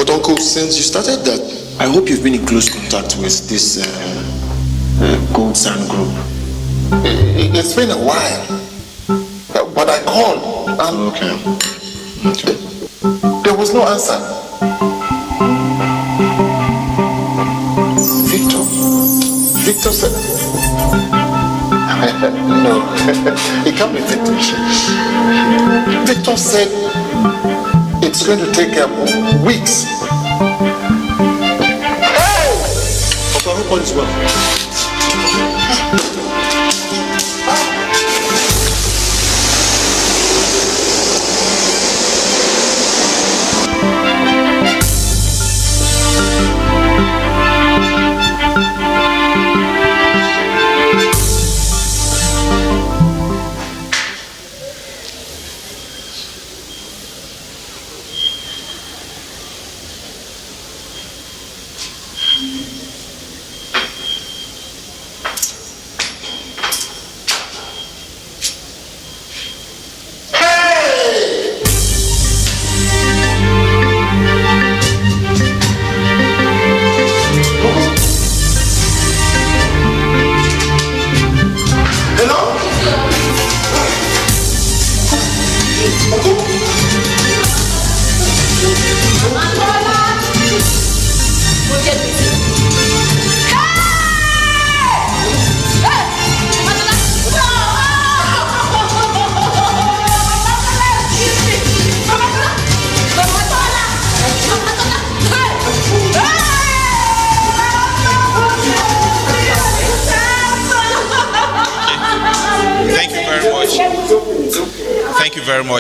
But Uncle, since you started that, I hope you've been in close contact with this Gold Sand group. It's been a while, but I called and okay. There was no answer. Victor said, no, it can't be Victor. Victor said it's going to take weeks. Hey! Okay, I hope all is well.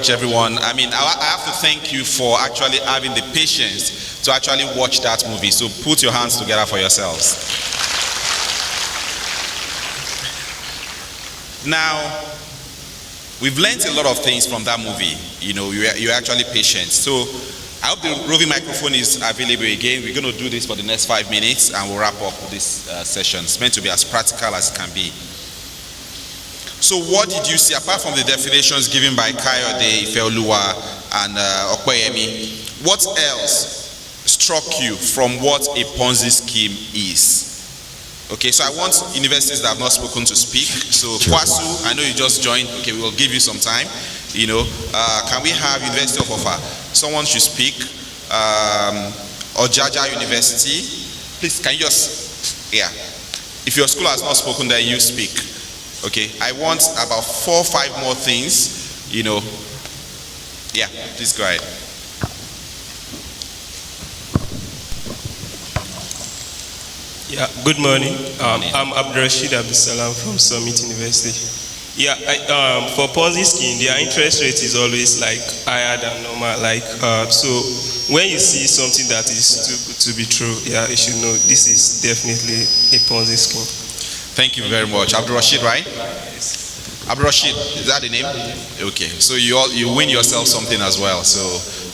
Everyone, I mean, I have to thank you for actually having the patience to actually watch that movie. So put your hands together for yourselves. Now, we've learned a lot of things from that movie. You know, you're actually patient. So I hope the roving microphone is available again. We're going to do this for the next 5 minutes and we'll wrap up this session. It's meant to be as practical as it can be. So what did you see, apart from the definitions given by Kayode, Ifeoluwa, and Okoyemi, what else struck you from what a Ponzi scheme is? Okay, so I want universities that have not spoken to speak. So Kwasu, I know you just joined. Okay, we will give you some time. You know, can we have University of Offa? Someone should speak. Ojaja University, please, can you just, yeah. If your school has not spoken, then you speak. Okay, I want about 4 or 5 more things, you know. Yeah, please go ahead. Yeah, good morning. I'm Abdurrashid Abdusalam from Summit University. Yeah, for Ponzi scheme, their interest rate is always like higher than normal. Like, so when you see something that is too good to be true, yeah, you should know this is definitely a Ponzi scheme. Thank you very much. Abdul Rashid, right? Yes. Abdul Rashid, is that the name? Okay, so you win yourself something as well. So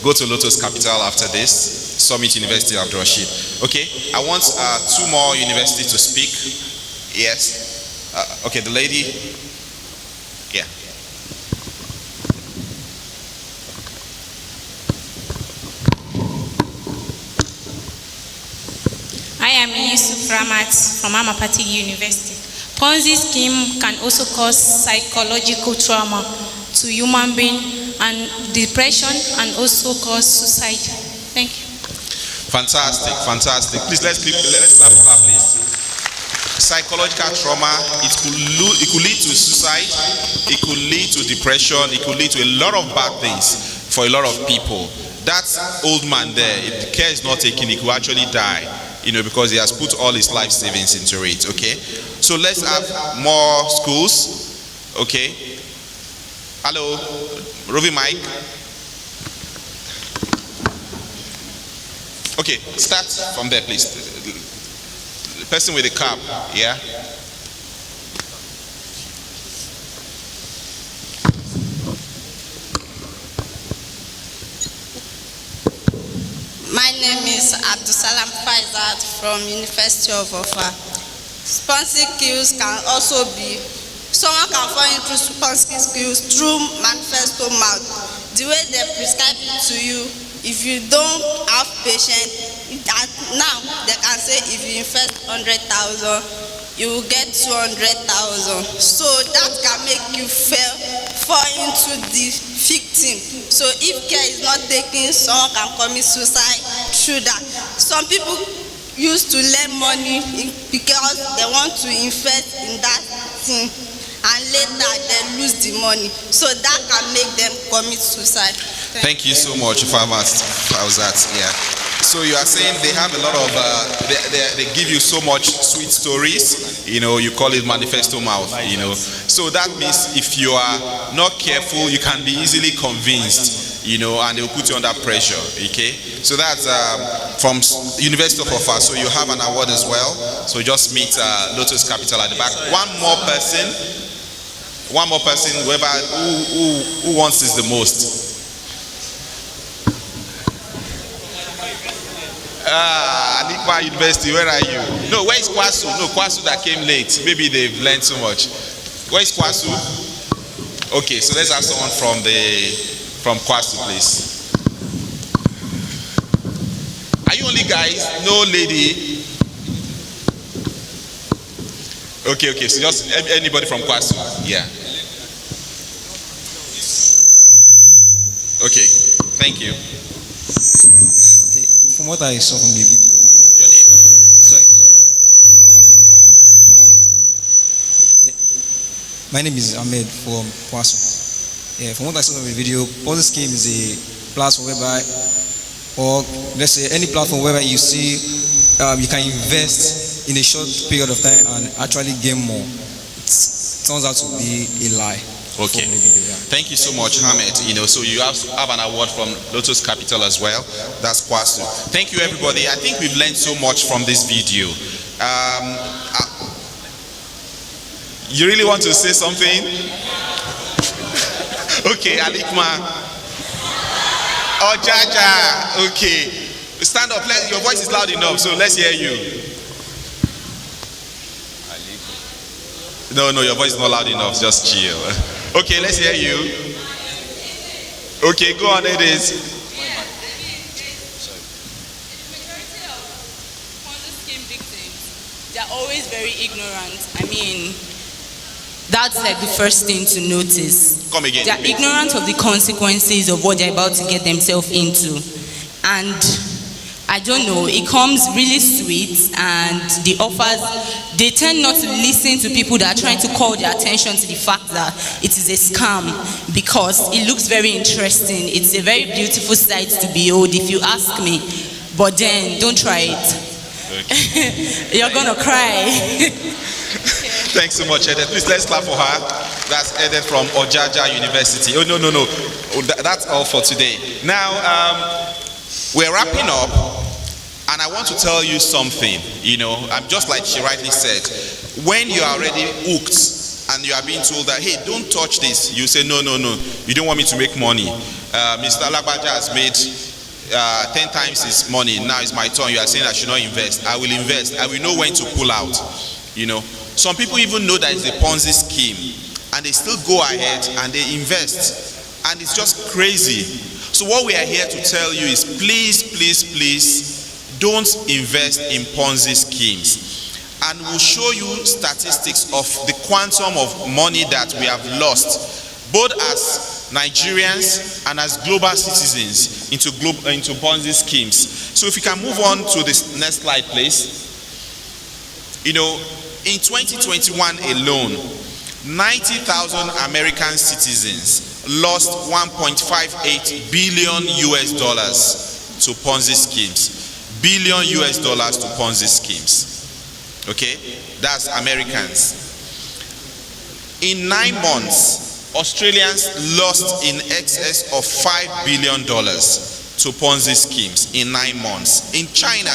go to Lotus Capital after this, Summit University, Abdul Rashid. Okay, I want 2 more universities to speak. Yes. Okay, the lady. Yeah. I am Yusuf Ramat from Amapati University. Ponzi scheme can also cause psychological trauma to human being and depression and also cause suicide. Thank you. Fantastic, fantastic. Please let's clap, please. Psychological trauma, it could lead to suicide, it could lead to depression, it could lead to a lot of bad things for a lot of people. That old man there, if the care is not taken, he could actually die, you know, because he has put all his life savings into it. Okay, so let's have more schools. Okay, hello, Rovi Mike. Okay, start from there, please. The person with the cap, yeah. My name is Abdusalam Faizat from University of Offa. Sponsoring skills can also be, someone can fall into sponsoring skills through manifesto mouth. The way they prescribe it to you if you don't have patience, now they can say if you invest 100,000, you will get 200,000. So that can make you fall into the victim. So if care is not taken, someone can commit suicide through that. Some people used to lend money because they want to invest in that thing, and later they lose the money. So that can make them commit suicide. Thank you so much, Farmers. How's that? Yeah. So you are saying they have a lot of, they give you so much sweet stories, you know, you call it manifesto mouth, you know. So that means if you are not careful, you can be easily convinced, you know, and they will put you under pressure, okay? So that's from University of Offa. So you have an award as well. So just meet Lotus Capital at the back. One more person, whoever, who wants this the most? Alikma University, where are you? No, where is Kwasu? No, Kwasu that came late. Maybe they've learned so much. Where is Kwasu? Okay, so let's have someone from Kwasu, please. Are you only guys? No lady? Okay, so just anybody from Kwasu. Yeah. Okay, thank you. From what I saw from the video. Your name? Sorry. Yeah. My name is Ahmed from Kwasu. Yeah, from what I saw from the video, Ponzi scheme is a platform whereby, or let's say any platform whereby you see you can invest in a short period of time and actually gain more. It turns out to be a lie. Okay. Thank you so much, Ahmed. You know, so you have an award from Lotus Capital as well. That's Kwasu. Thank you, everybody. I think we've learned so much from this video. You really want to say something? Okay, Alikma. Oh, Jaja. Okay. Stand up. Your voice is loud enough, so let's hear you. No, your voice is not loud enough. Just chill. Okay, let's hear you. Okay, go on, it is. Majority of Ponzi scheme victims, they're always very ignorant. I mean, that's like the first thing to notice. Come again. They're ignorant of the consequences of what they're about to get themselves into. And I don't know, it comes really sweet, and the offers, they tend not to listen to people that are trying to call their attention to the fact that it is a scam, because it looks very interesting. It's a very beautiful sight to behold, if you ask me. But then, don't try it. Okay. You're gonna cry. Thanks so much, Edith. Please, let's clap for her. That's Edith from Ojaja University. Oh, no. That's all for today. Now, we're wrapping up, and I want to tell you something. You know, I'm just like she rightly said, when you are already hooked and you are being told that, hey, don't touch this, you say, no, you don't want me to make money. Mr. Alagbaja has made 10 times his money, now it's my turn. You are saying I should not invest. I will invest. I will know when to pull out. You know, some people even know that it's a Ponzi scheme, and they still go ahead and they invest, and it's just crazy. So what we are here to tell you is please don't invest in Ponzi schemes. And we'll show you statistics of the quantum of money that we have lost, both as Nigerians and as global citizens, into Ponzi schemes. So if you can move on to this next slide, please. You know, in 2021 alone, 90,000 American citizens lost $1.58 billion to Ponzi schemes. $1 to Ponzi schemes. Okay? That's Americans. In 9 months, Australians lost in excess of $5 billion to Ponzi schemes in 9 months. In China,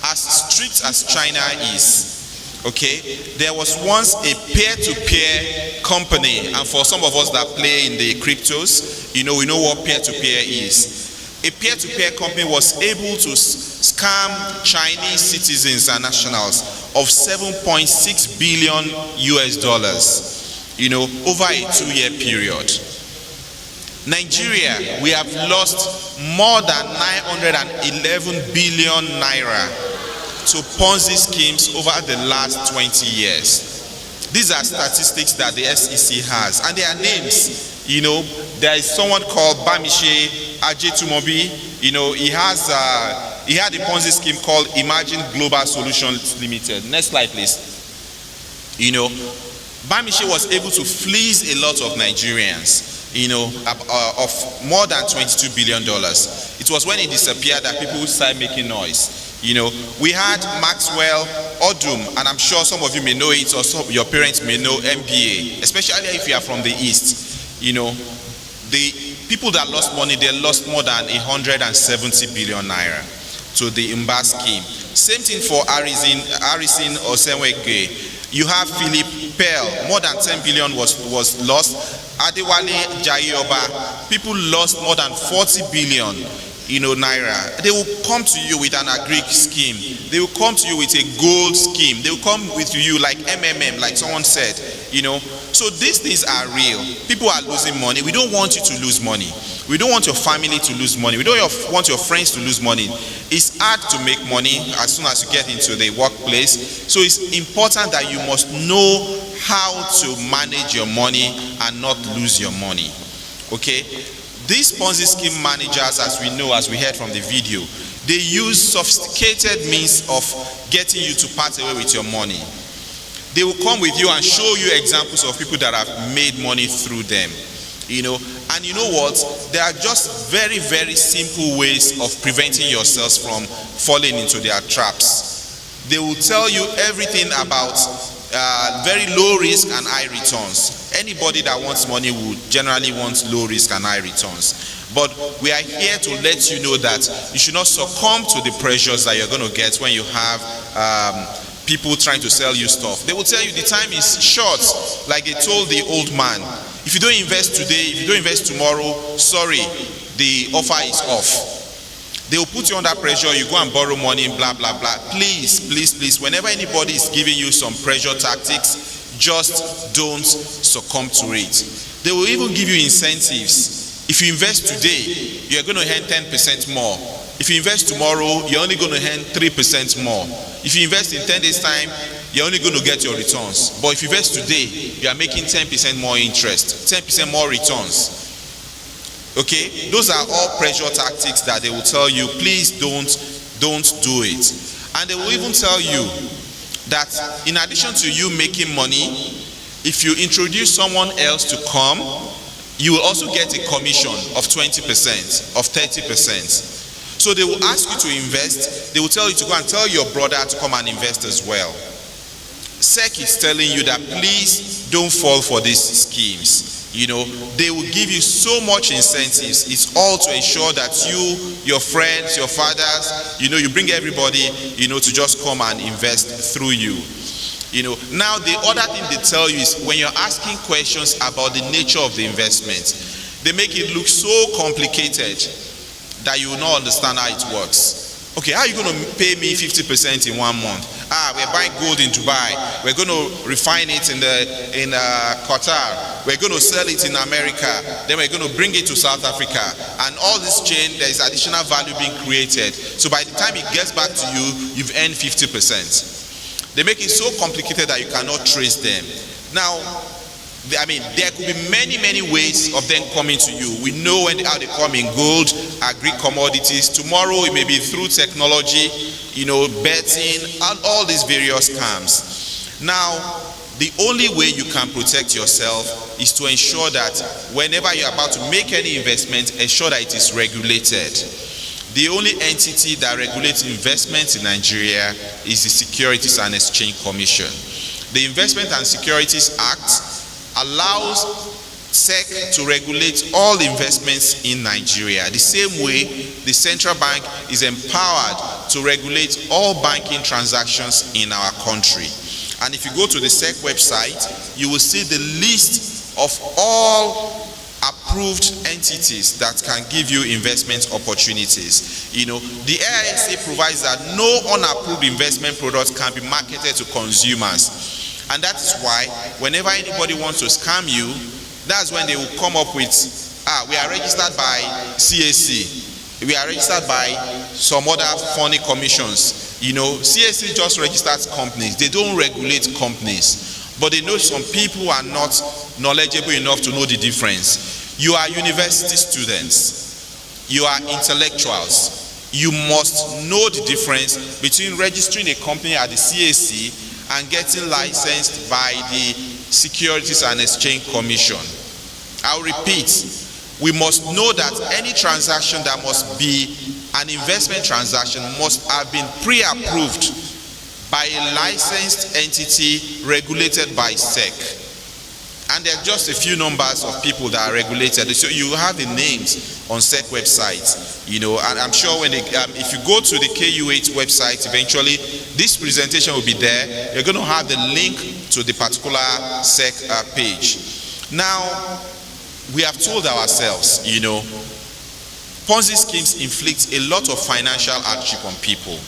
as strict as China is, okay, there was once a peer-to-peer company, and for some of us that play in the cryptos, you know, we know what peer-to-peer is. A peer-to-peer company was able to scam Chinese citizens and nationals of $7.6 billion, you know, over a 2-year period. Nigeria, we have lost more than 911 billion naira to Ponzi schemes over the last 20 years. These are statistics that the SEC has, and there are names. There is someone called Bamishe Ajetumobi. He had a Ponzi scheme called Imagine Global Solutions Limited. Next slide, please. Bamishe was able to fleece a lot of Nigerians, of more than $22 billion. It was when he disappeared that people started making noise. We had Maxwell Odum, and I'm sure some of you may know it, or some of your parents may know MBA, especially if you are from the East. The people that lost money, they lost more than 170 billion naira to the Mba scheme. Same thing for Harrison Osenweke. You have Philip Pearl, more than 10 billion was lost. Adewale Jayoba, people lost more than 40 billion, naira. They will come to you with an agric scheme. They will come to you with a gold scheme. They will come with you like MMM, like someone said, So these things are real. People are losing money. We don't want you to lose money. We don't want your family to lose money. We don't want your friends to lose money. It's hard to make money as soon as you get into the workplace. So it's important that you must know how to manage your money and not lose your money. Okay? These Ponzi scheme managers, as we know, as we heard from the video, they use sophisticated means of getting you to part away with your money. They will come with you and show you examples of people that have made money through them. And you know what? There are just very, very simple ways of preventing yourselves from falling into their traps. They will tell you everything about very low risk and high returns. Anybody that wants money would generally want low risk and high returns. But we are here to let you know that you should not succumb to the pressures that you're going to get when you have people trying to sell you stuff. They will tell you the time is short, like they told the old man. If you don't invest today, if you don't invest tomorrow, sorry, the offer is off. They will put you under pressure, you go and borrow money, blah, blah, blah. Please, please, please, whenever anybody is giving you some pressure tactics, just don't succumb to it. They will even give you incentives. If you invest today, you're going to earn 10% more. If you invest tomorrow, you're only going to earn 3% more. If you invest in 10 days' time, you're only going to get your returns. But if you invest today, you are making 10% more interest, 10% more returns. Okay, those are all pressure tactics that they will tell you, please don't do it. And they will even tell you that in addition to you making money, if you introduce someone else to come, you will also get a commission of 20%, of 30%. So they will ask you to invest. They will tell you to go and tell your brother to come and invest as well. SEC is telling you that please don't fall for these schemes. They will give you so much incentives. It's all to ensure that you, your friends, your fathers, you bring everybody, to just come and invest through you. Now the other thing they tell you is when you're asking questions about the nature of the investment, they make it look so complicated that you will not understand how it works. Okay, how are you going to pay me 50% in 1 month? We're buying gold in Dubai. We're going to refine it in Qatar. We're going to sell it in America. Then we're going to bring it to South Africa. And all this chain, there is additional value being created. So by the time it gets back to you, you've earned 50%. They make it so complicated that you cannot trace them. Now, there could be many, many ways of them coming to you. We know how they come in gold, agri commodities. Tomorrow it may be through technology, betting, and all these various scams. Now, the only way you can protect yourself is to ensure that whenever you're about to make any investment, ensure that it is regulated. The only entity that regulates investments in Nigeria is the Securities and Exchange Commission. The Investment and Securities Act allows SEC to regulate all investments in Nigeria. The same way the central bank is empowered to regulate all banking transactions in our country. And if you go to the SEC website, you will see the list of all approved entities that can give you investment opportunities. The AISA provides that no unapproved investment products can be marketed to consumers. And that is why whenever anybody wants to scam you, that's when they will come up with We are registered by CAC. We are registered by some other funny commissions. You know, CAC just registers companies. They don't regulate companies. But they know some people are not knowledgeable enough to know the difference. You are university students. You are intellectuals. You must know the difference between registering a company at the CAC and getting licensed by the Securities and Exchange Commission. I'll repeat, we must know that any transaction that must be an investment transaction must have been pre-approved by a licensed entity regulated by SEC. And there are just a few numbers of people that are regulated. So you have the names on SEC websites, you know, and I'm sure when they, if you go to the KU8 website, eventually this presentation will be there. You're going to have the link to the particular SEC page. Now, we have told ourselves, you know, Ponzi schemes inflict a lot of financial hardship on people.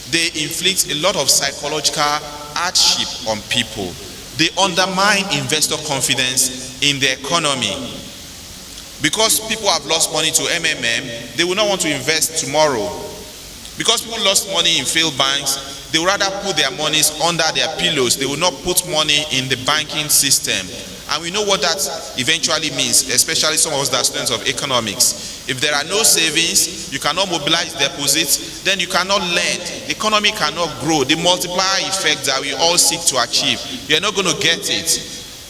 They inflict a lot of psychological hardship on people. They undermine investor confidence in the economy. Because people have lost money to MMM, they will not want to invest tomorrow. Because people lost money in failed banks, they would rather put their monies under their pillows. They will not put money in the banking system. And we know what that eventually means, especially some of us that are students of economics. If there are no savings, you cannot mobilize deposits, then you cannot lend. The economy cannot grow. The multiplier effect that we all seek to achieve, you're not going to get it.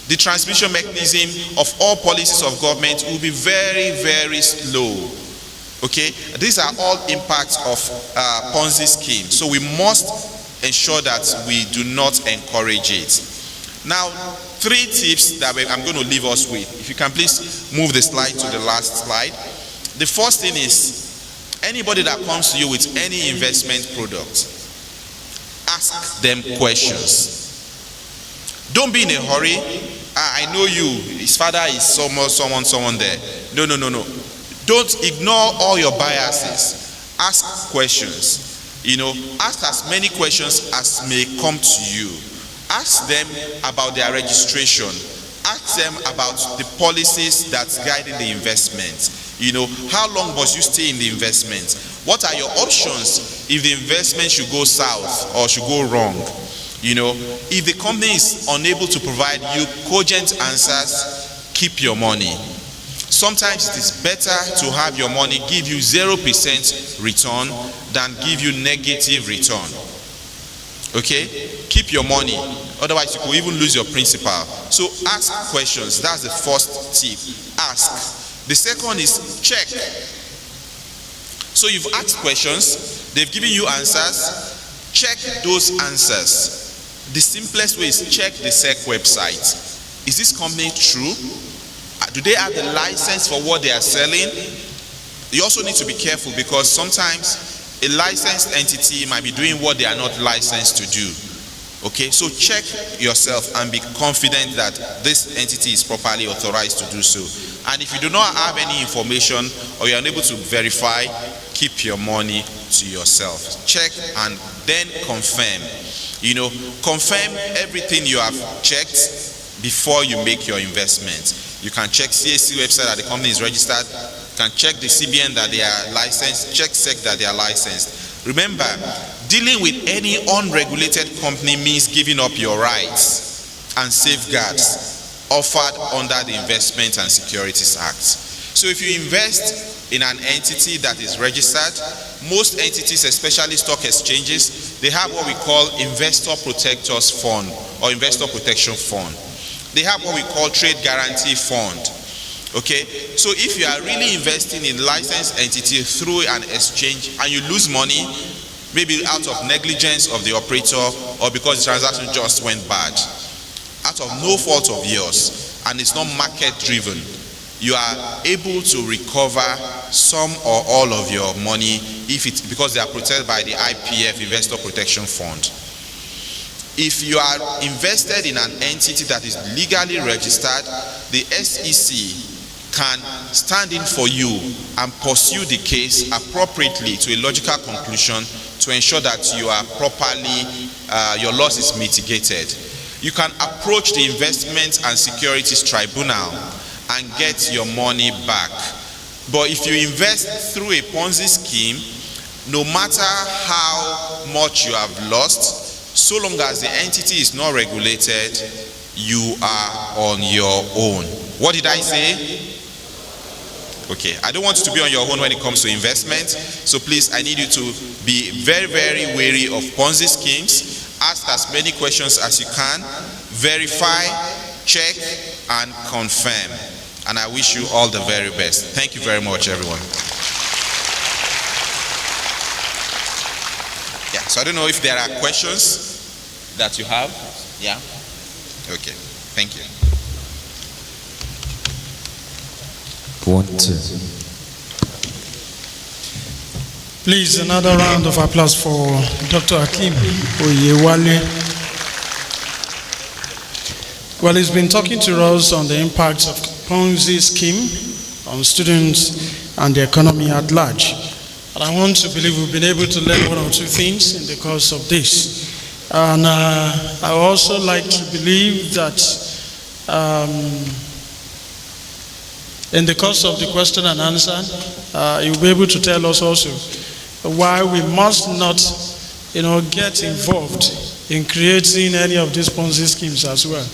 The transmission mechanism of all policies of government will be very, very slow. Okay? These are all impacts of Ponzi schemes. So we must ensure that we do not encourage it. Now, 3 tips that I'm going to leave us with. If you can please move the slide to the last slide. The first thing is, anybody that comes to you with any investment product, ask them questions. Don't be in a hurry. I know you, his father is someone there. No. Don't ignore all your biases. Ask questions. You know, ask as many questions as may come to you. Ask them about their registration. Ask them about the policies that's guiding the investment. You know, how long must you stay in the investment? What are your options if the investment should go south or should go wrong? You know, if the company is unable to provide you cogent answers, keep your money. Sometimes it is better to have your money give you 0% return than give you negative return. Okay? Keep your money. Otherwise, you could even lose your principal. So ask questions. That's the first tip. Ask. The second is check. So you've asked questions. They've given you answers. Check those answers. The simplest way is check the SEC website. Is this company true? Do they have the license for what they are selling? You also need to be careful because sometimes a licensed entity might be doing what they are not licensed to do. Okay, so check yourself and be confident that this entity is properly authorized to do so. And if you do not have any information or you are unable to verify, keep your money to yourself. Check and then confirm. You know, confirm everything you have checked before you make your investment. You can check CAC website that the company is registered. You can check the CBN that they are licensed. Check SEC that they are licensed. Remember, dealing with any unregulated company means giving up your rights and safeguards offered under the Investment and Securities Act. So if you invest in an entity that is registered, most entities, especially stock exchanges, they have what we call Investor Protectors Fund or Investor Protection Fund. They have what we call Trade Guarantee Fund. Okay, so if you are really investing in licensed entity through an exchange and you lose money, maybe out of negligence of the operator or because the transaction just went bad, out of no fault of yours, and it's not market driven, you are able to recover some or all of your money if it's because they are protected by the IPF, Investor Protection Fund. If you are invested in an entity that is legally registered, the SEC can stand in for you and pursue the case appropriately to a logical conclusion to ensure that you are properly, your loss is mitigated. You can approach the Investment and Securities Tribunal and get your money back. But if you invest through a Ponzi scheme, no matter how much you have lost, so long as the entity is not regulated, you are on your own. What did I say? Okay, I don't want you to be on your own when it comes to investment. So please, I need you to be very, very wary of Ponzi schemes. Ask as many questions as you can. Verify, check, and confirm. And I wish you all the very best. Thank you very much, everyone. Yeah, so I don't know if there are questions that you have. Yeah? Okay, thank you. 1, 2. Please, another round of applause for Dr. Akim Oyewale. Well, he's been talking to us on the impacts of Ponzi scheme on students and the economy at large. And I want to believe we've been able to learn one or two things in the course of this. And I also like to believe that in the course of the question and answer, you'll be able to tell us also why we must not, get involved in creating any of these Ponzi schemes as well.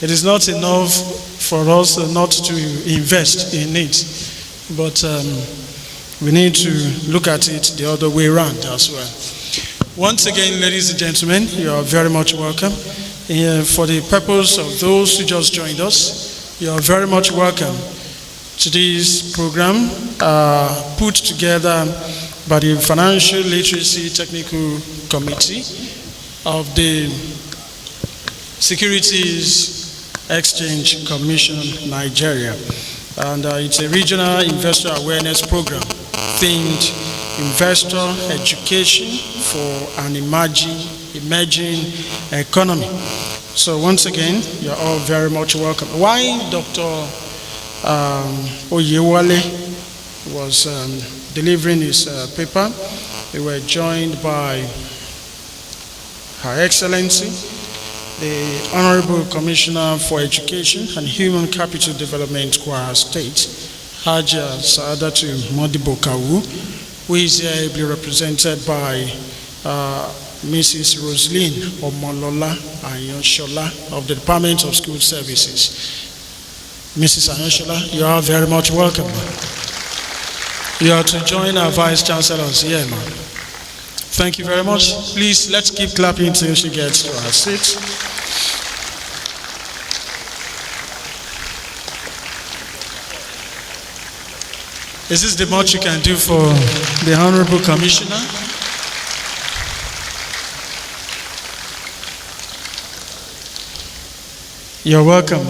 It is not enough for us not to invest in it, but we need to look at it the other way around as well. Once again, ladies and gentlemen, you are very much welcome. For the purpose of those who just joined us, you are very much welcome to this program put together by the Financial Literacy Technical Committee of the Securities Exchange Commission, Nigeria. And it's a regional investor awareness program themed investor education for an emerging economy. So once again, you're all very much welcome. Why Dr. Oyewale was delivering his paper, they were joined by Her Excellency, the Honorable Commissioner for Education and Human Capital Development, Kwara State, Haja Saadatu Modibo Kawu, who is here ably represented by Mrs. Roseline Omolola Ayonshola of the Department of School Services. Mrs. Ayonshola, you are very much welcome. You are to join our Vice Chancellors here, ma'am. Thank you very much. Please, let's keep clapping till she gets to her seat. Is this the much you can do for the Honorable Commissioner? You're welcome.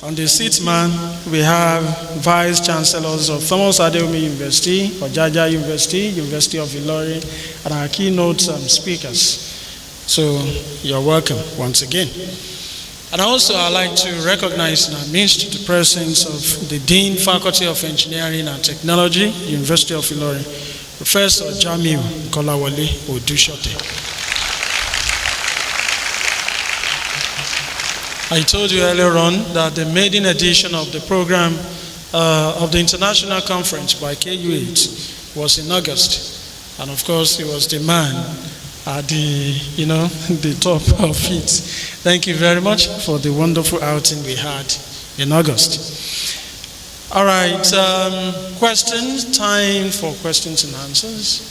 On the seat, man, we have Vice Chancellors of Thomas Adeomi University, Ojaja University, University of Ilorin, and our keynote speakers. So you're welcome once again. And also I'd like to recognize in our midst the presence of the Dean, Faculty of Engineering and Technology, University of Ilorin, Professor Jamiu Kolawole Odushote. I told you earlier on that the maiden edition of the program of the International Conference by KU8 was in August. And of course, he was the man at the top of it. Thank you very much for the wonderful outing we had in August. All right, questions, time for questions and answers.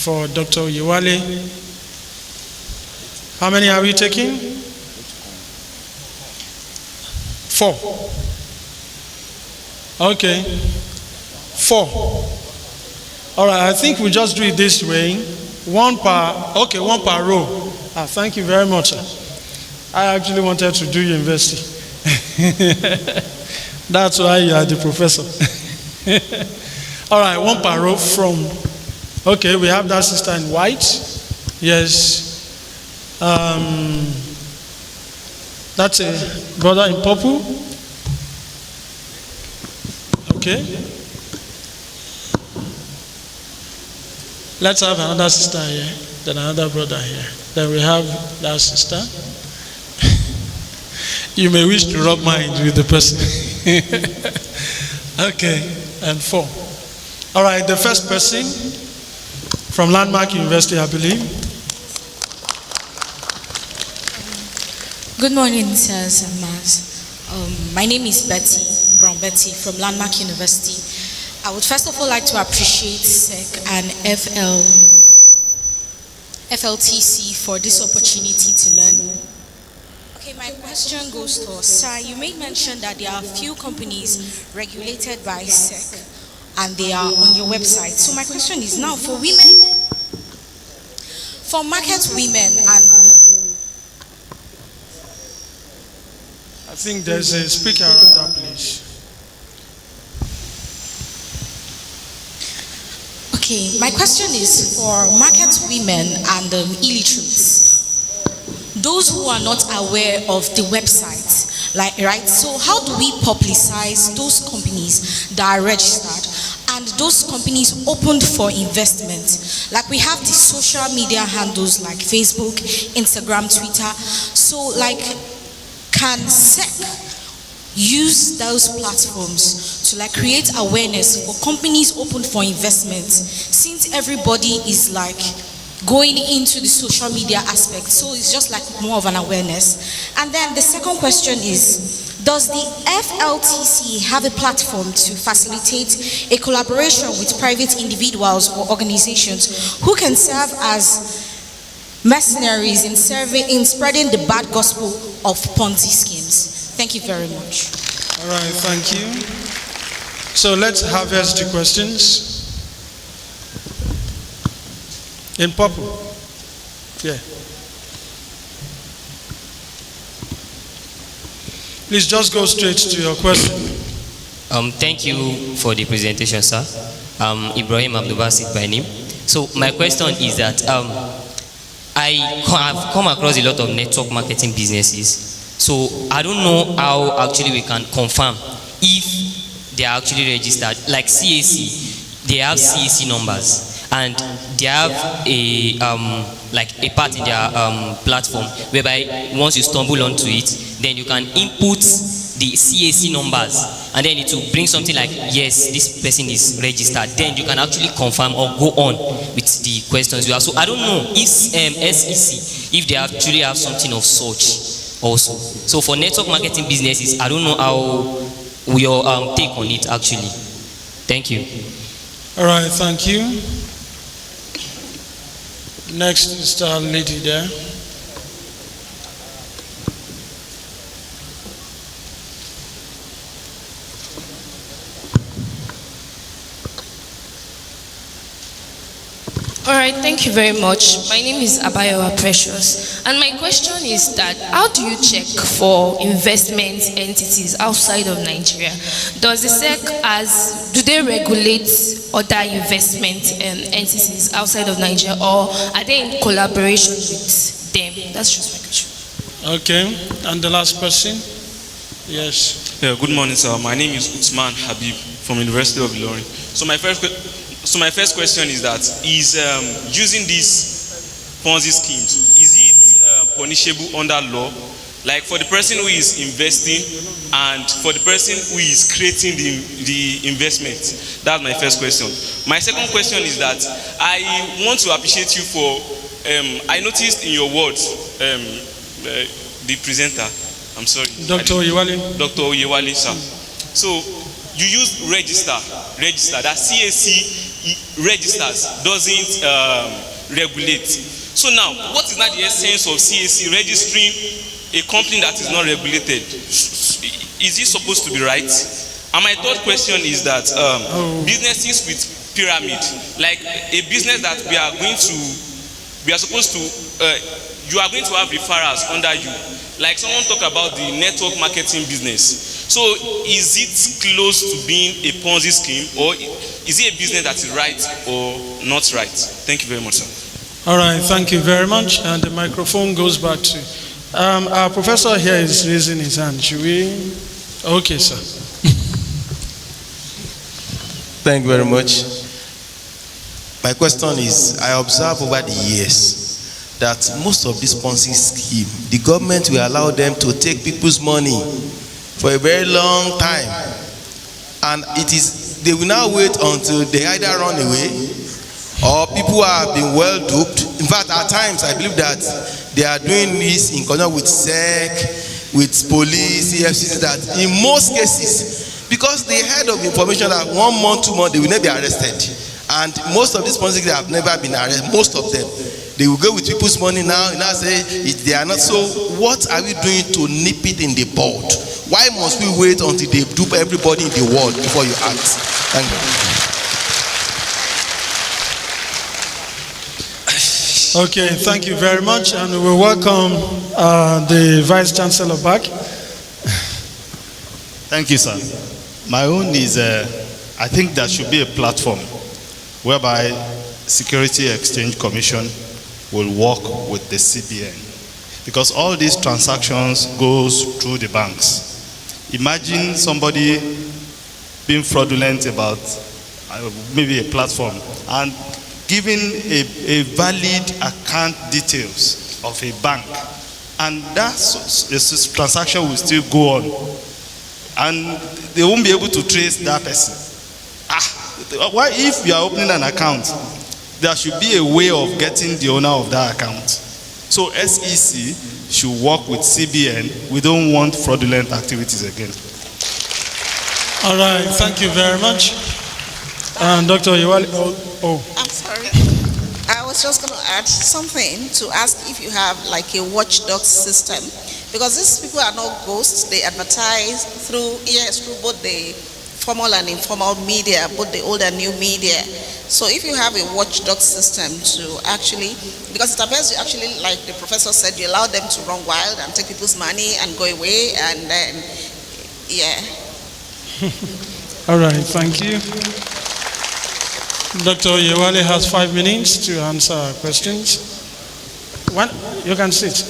For Dr. Oyewale, how many are we taking? 4. Okay. 4. All right, I think we just do it this way. One per row. Thank you very much, sir. I actually wanted to do university. That's why you are the professor. All right, 1 per row from, okay, we have that sister in white. Yes. That's a brother in purple. Okay. Let's have another sister here, then another brother here. Then we have that sister. You may wish to rub minds with the person. Okay, and 4. All right, the first person from Landmark University, I believe. Good morning, sirs and ma'ams. My name is Betty, Brown Betty from Landmark University. I would first of all like to appreciate SEC and FLTC for this opportunity to learn. Okay, my question goes to Sir. You made mention that there are a few companies regulated by SEC and they are on your website. So my question is now for women, for market women and I think there's a speaker around that place. Okay, my question is for market women and illiterates, those who are not aware of the website, like, right? So how do we publicize those companies that are registered and those companies opened for investment? Like we have the social media handles like Facebook, Instagram, Twitter. So like, can SEC use those platforms to like create awareness for companies open for investment, since everybody is like going into the social media aspect? So it's just like more of an awareness. And then the second question is, does the FLTC have a platform to facilitate a collaboration with private individuals or organizations who can serve as mercenaries in spreading the bad gospel of Ponzi schemes? Thank you very much. All right, thank you. So let's harvest the questions. In purple. Yeah. Please just go straight to your question. Thank you for the presentation, sir. Ibrahim Abdulbasit by name. So my question is that I have come across a lot of network marketing businesses. So I don't know how actually we can confirm if they are actually registered. Like CAC, they have CAC numbers. And they have a like a part in their platform whereby once you stumble onto it, then you can input the CAC numbers, and then it will bring something like, yes, this person is registered. Then you can actually confirm or go on with the questions you have. So I don't know if SEC, if they actually have something of such also. So for network marketing businesses, I don't know how your take on it actually. Thank you. All right, thank you. Next is the lady there. All right, thank you very much. My name is Abayowa Precious, and my question is that how do you check for investment entities outside of Nigeria? Does the SEC do they regulate other investment entities outside of Nigeria, or are they in collaboration with them? That's just my question. Okay, and the last person? Yes. Yeah, good morning, sir. My name is Usman Habib from University of Ilorin. So my first question is that, is using these Ponzi schemes, is it punishable under law? Like for the person who is investing and for the person who is creating the investment? That's my first question. My second question is that I want to appreciate you for, I noticed in your words, the presenter, I'm sorry. Dr. Oyewale. Dr. Oyewale, sir. So you use register, that CAC registers doesn't regulate. So now, what is not the essence of CAC registering a company that is not regulated? Is it supposed to be right? And my third question is that businesses with pyramid, like a business that you are going to have referrals under you. Like someone talked about the network marketing business. So is it close to being a Ponzi scheme, or is it a business that is right or not right? Thank you very much, sir. All right, thank you very much. And the microphone goes back to our professor here is raising his hand. Should we? Okay, sir. Thank you very much. My question is, I observe over the years that most of this Ponzi scheme, the government will allow them to take people's money for a very long time, and they will now wait until they either run away or people have been well duped. In fact, at times I believe that they are doing this in conjunction with SEC, with police, EFCC, that in most cases, because they heard of information that 1 month, 2 months, they will never be arrested. And most of these Ponzi schemes have never been arrested, most of them. They will go with people's money now and now say they are not. So what are we doing to nip it in the bud? Why must we wait until they dupe everybody in the world before you act? Thank you. Okay, thank you very much, and we will welcome the Vice Chancellor back. Thank you, sir. My own is, I think there should be a platform whereby Security Exchange Commission will work with the CBN, because all these transactions goes through the banks. Imagine somebody being fraudulent about maybe a platform and giving a valid account details of a bank, and that transaction will still go on, and they won't be able to trace that person. Why, if you are opening an account, there should be a way of getting the owner of that account. So SEC should work with CBN. We don't want fraudulent activities again. All right, thank you very much. And Dr. Yewale. I'm sorry. I was just going to add something to ask if you have like a watchdog system, because these people are not ghosts. They advertise through both the formal and informal media, both the old and new media. So if you have a watchdog system to actually, because it appears you actually, like the professor said, you allow them to run wild and take people's money and go away, and then, yeah. All right, thank you. Dr. Yewale has 5 minutes to answer questions. One, you can sit.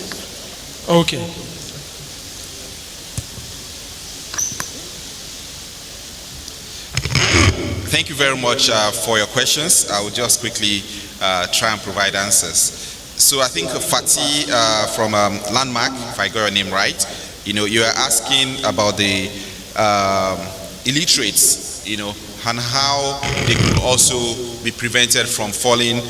Okay. Thank you very much for your questions. I will just quickly try and provide answers. So I think Fatih from Landmark, if I got your name right, you are asking about the illiterates, and how they could also be prevented from falling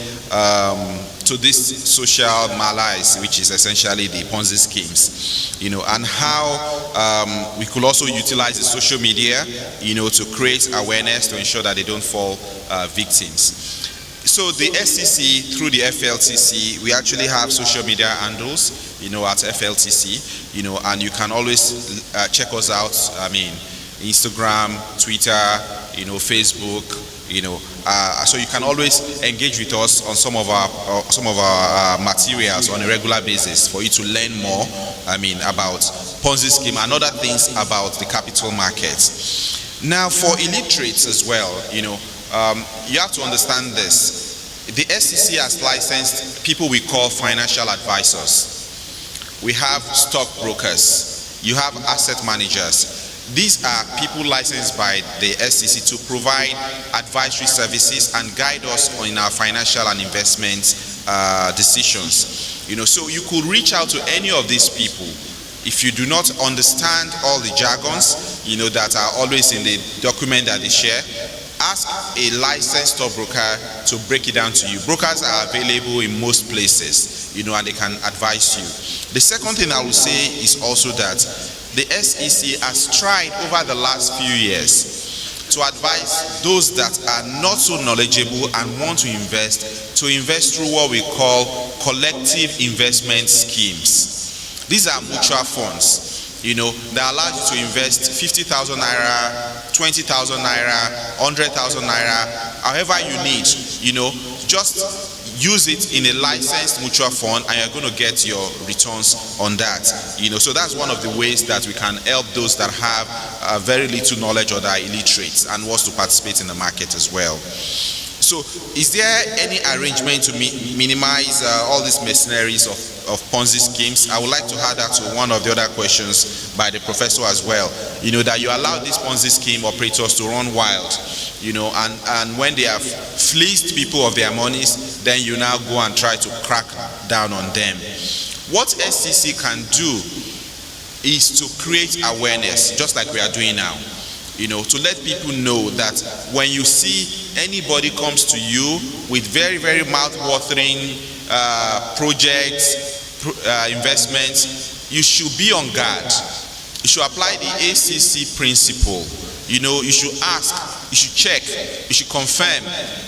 to this social malaise, which is essentially the Ponzi schemes, and how we could also utilize the social media, to create awareness to ensure that they don't fall victims. So the SEC, through the FLTC, we actually have social media handles, at FLTC, and you can always check us out. Instagram, Twitter, Facebook, so you can always engage with us on some of our materials on a regular basis for you to learn more, about Ponzi scheme and other things about the capital markets. Now, for illiterates as well, you have to understand this. The SEC has licensed people we call financial advisors. We have stockbrokers. You have asset managers. These are people licensed by the SEC to provide advisory services and guide us in our financial and investment decisions. So you could reach out to any of these people. If you do not understand all the jargons, that are always in the document that they share, ask a licensed stockbroker to break it down to you. Brokers are available in most places, and they can advise you. The second thing I will say is also that the SEC has tried over the last few years to advise those that are not so knowledgeable and want to invest through what we call collective investment schemes. These are mutual funds, that allow you to invest 50,000 naira, 20,000 naira, 100,000 naira, however you need, just use it in a licensed mutual fund and you're going to get your returns on that. So that's one of the ways that we can help those that have very little knowledge or that are illiterate and wants to participate in the market as well. So is there any arrangement to minimize all these mercenaries of Ponzi schemes? I would like to add that to one of the other questions by the professor as well. That you allow these Ponzi scheme operators to run wild, and when they have fleeced people of their monies, then you now go and try to crack down on them. What SCC can do is to create awareness, just like we are doing now. To let people know that when you see anybody comes to you with very, very mouth-watering projects, investments, you should be on guard. You should apply the ACC principle. You should ask, you should check, you should confirm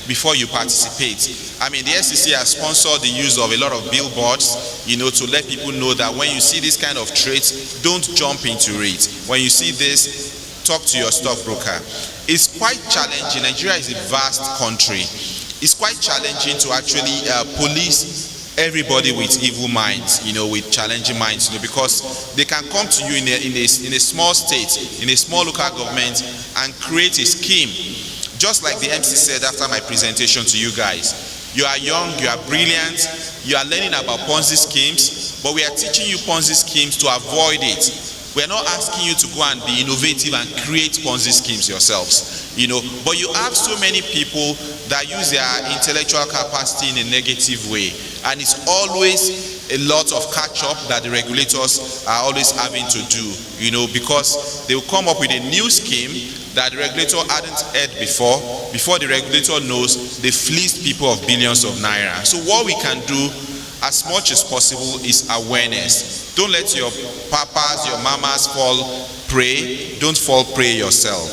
before you participate. The SEC has sponsored the use of a lot of billboards, to let people know that when you see this kind of trades, don't jump into it. When you see this, talk to your stockbroker. It's quite challenging. Nigeria is a vast country. It's quite challenging to actually police everybody with evil minds, with challenging minds, because they can come to you in a small state, in a small local government, and create a scheme. Just like the MC said after my presentation to you guys, you are young, you are brilliant, you are learning about Ponzi schemes, but we are teaching you Ponzi schemes to avoid it. We are not asking you to go and be innovative and create Ponzi schemes yourselves, but you have so many people that use their intellectual capacity in a negative way, and it's always a lot of catch-up that the regulators are always having to do, because they will come up with a new scheme that the regulator hadn't heard before the regulator knows they fleeced people of billions of naira. So what we can do as much as possible is awareness. Don't let your papas, your mamas fall prey. Don't fall prey yourself.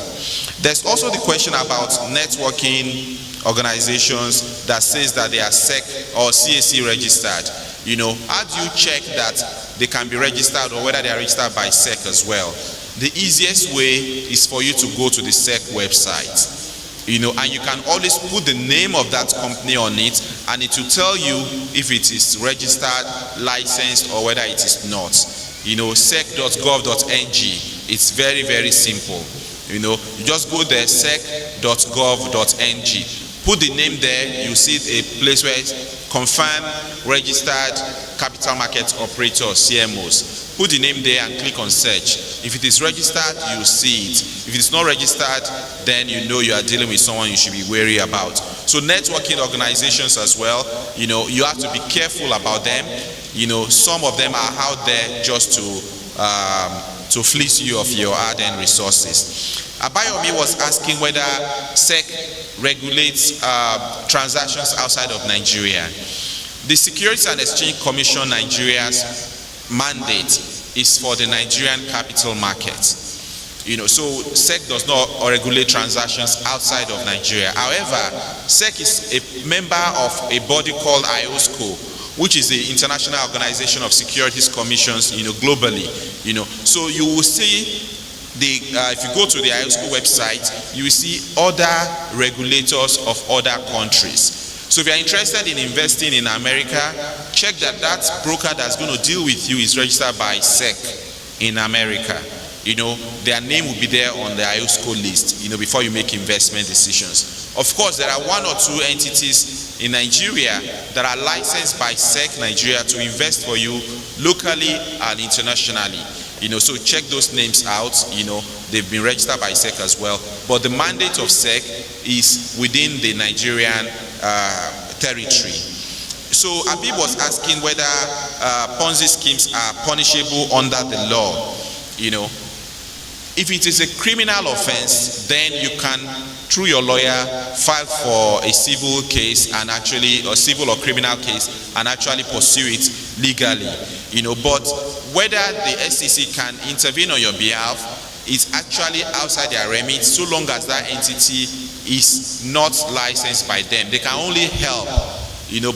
There's also the question about networking organizations that says that they are SEC or CAC registered. How do you check that they can be registered or whether they are registered by SEC as well? The easiest way is for you to go to the SEC website. And you can always put the name of that company on it, and it will tell you if it is registered, licensed, or whether it is not. sec.gov.ng. It's very, very simple. You just go there, sec.gov.ng. Put the name there, you see a place where it's confirm registered capital market operators, CMOs. Put the name there and click on search. If it is registered, you see it. If it's not registered, then you are dealing with someone you should be wary about. So networking organizations as well, you have to be careful about them. Some of them are out there just to fleece you of your hard-earned resources. Abayomi was asking whether SEC regulates transactions outside of Nigeria. The Securities and Exchange Commission Nigeria's mandate is for the Nigerian capital market. So SEC does not regulate transactions outside of Nigeria. However, SEC is a member of a body called IOSCO, which is the International Organization of Securities Commissions, globally. So you will see if you go to the IOSCO website, you will see other regulators of other countries. So if you're interested in investing in America, check that broker that's going to deal with you is registered by SEC in America. Their name will be there on the IOSCO list, before you make investment decisions. Of course, there are one or two entities in Nigeria that are licensed by SEC Nigeria to invest for you locally and internationally. So check those names out. They've been registered by SEC as well. But the mandate of SEC is within the Nigerian territory. So Abib was asking whether Ponzi schemes are punishable under the law. If it is a criminal offense, then you can, through your lawyer, file for a civil case and or civil or criminal case and actually pursue it legally. But whether the SEC can intervene on your behalf is actually outside their remit, so long as that entity is not licensed by them. They can only help,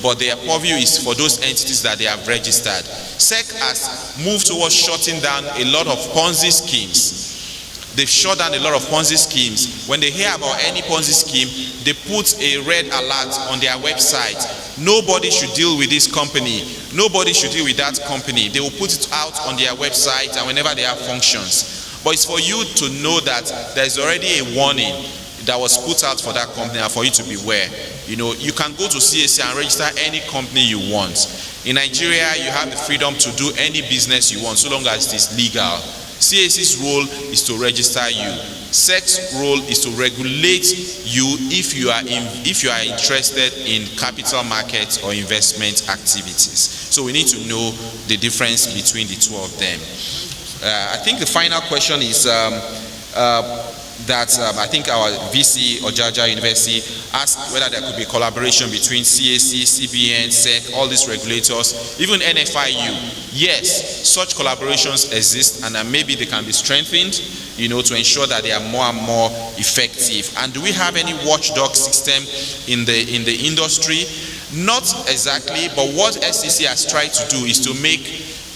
but their purview is for those entities that they have registered. SEC has moved towards shutting down a lot of Ponzi schemes. They've shut down a lot of Ponzi schemes. When they hear about any Ponzi scheme, they put a red alert on their website. Nobody should deal with this company. Nobody should deal with that company. They will put it out on their website and whenever they have functions. But it's for you to know that there's already a warning that was put out for that company and for you to beware. You can go to CAC and register any company you want. In Nigeria, you have the freedom to do any business you want so long as it is legal. CAC's role is to register you. SEC's role is to regulate you if you are interested in capital markets or investment activities. So we need to know the difference between the two of them. I think the final question is that I think our VC, Ojaja University, asked whether there could be collaboration between CAC, CBN, SEC, all these regulators, even NFIU. Yes, such collaborations exist, and maybe they can be strengthened, to ensure that they are more and more effective. And do we have any watchdog system in the industry? Not exactly, but what SEC has tried to do is to make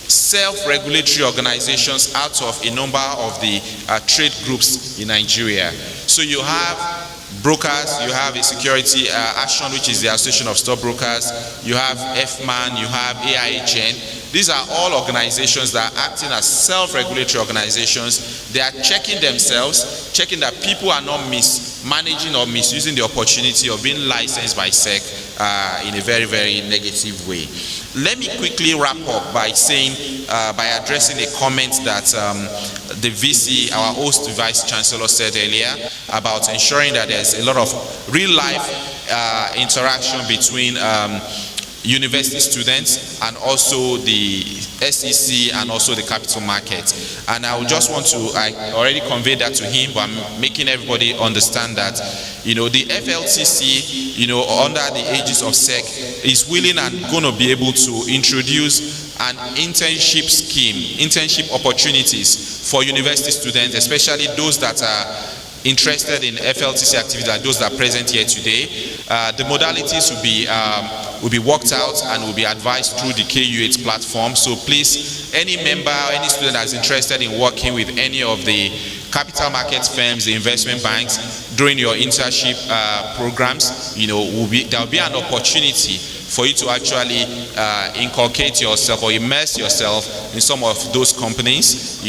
self-regulatory organizations out of a number of the trade groups in Nigeria. So you have brokers, you have a security action, which is the Association of Stockbrokers, you have FMAN, you have AIHN. These are all organizations that are acting as self-regulatory organizations. They are checking themselves, checking that people are not mismanaging or misusing the opportunity of being licensed by SEC in a very, very negative way. Let me quickly wrap up by saying, by addressing a comment that the VC, our host Vice Chancellor, said earlier about ensuring that there's a lot of real-life interaction between university students and also the SEC and also the capital market. And I would just want to, I already conveyed that to him, but I'm making everybody understand that, the FLTC, under the aegis of SEC, is willing and going to be able to introduce an internship scheme, internship opportunities for university students, especially those that are interested in FLTC activities, like those that are present here today. The modalities will be worked out and will be advised through the KU8 platform. So please, any member, any student that is interested in working with any of the capital market firms, the investment banks, during your internship programs, there will be an opportunity for you to actually inculcate yourself or immerse yourself in some of those companies,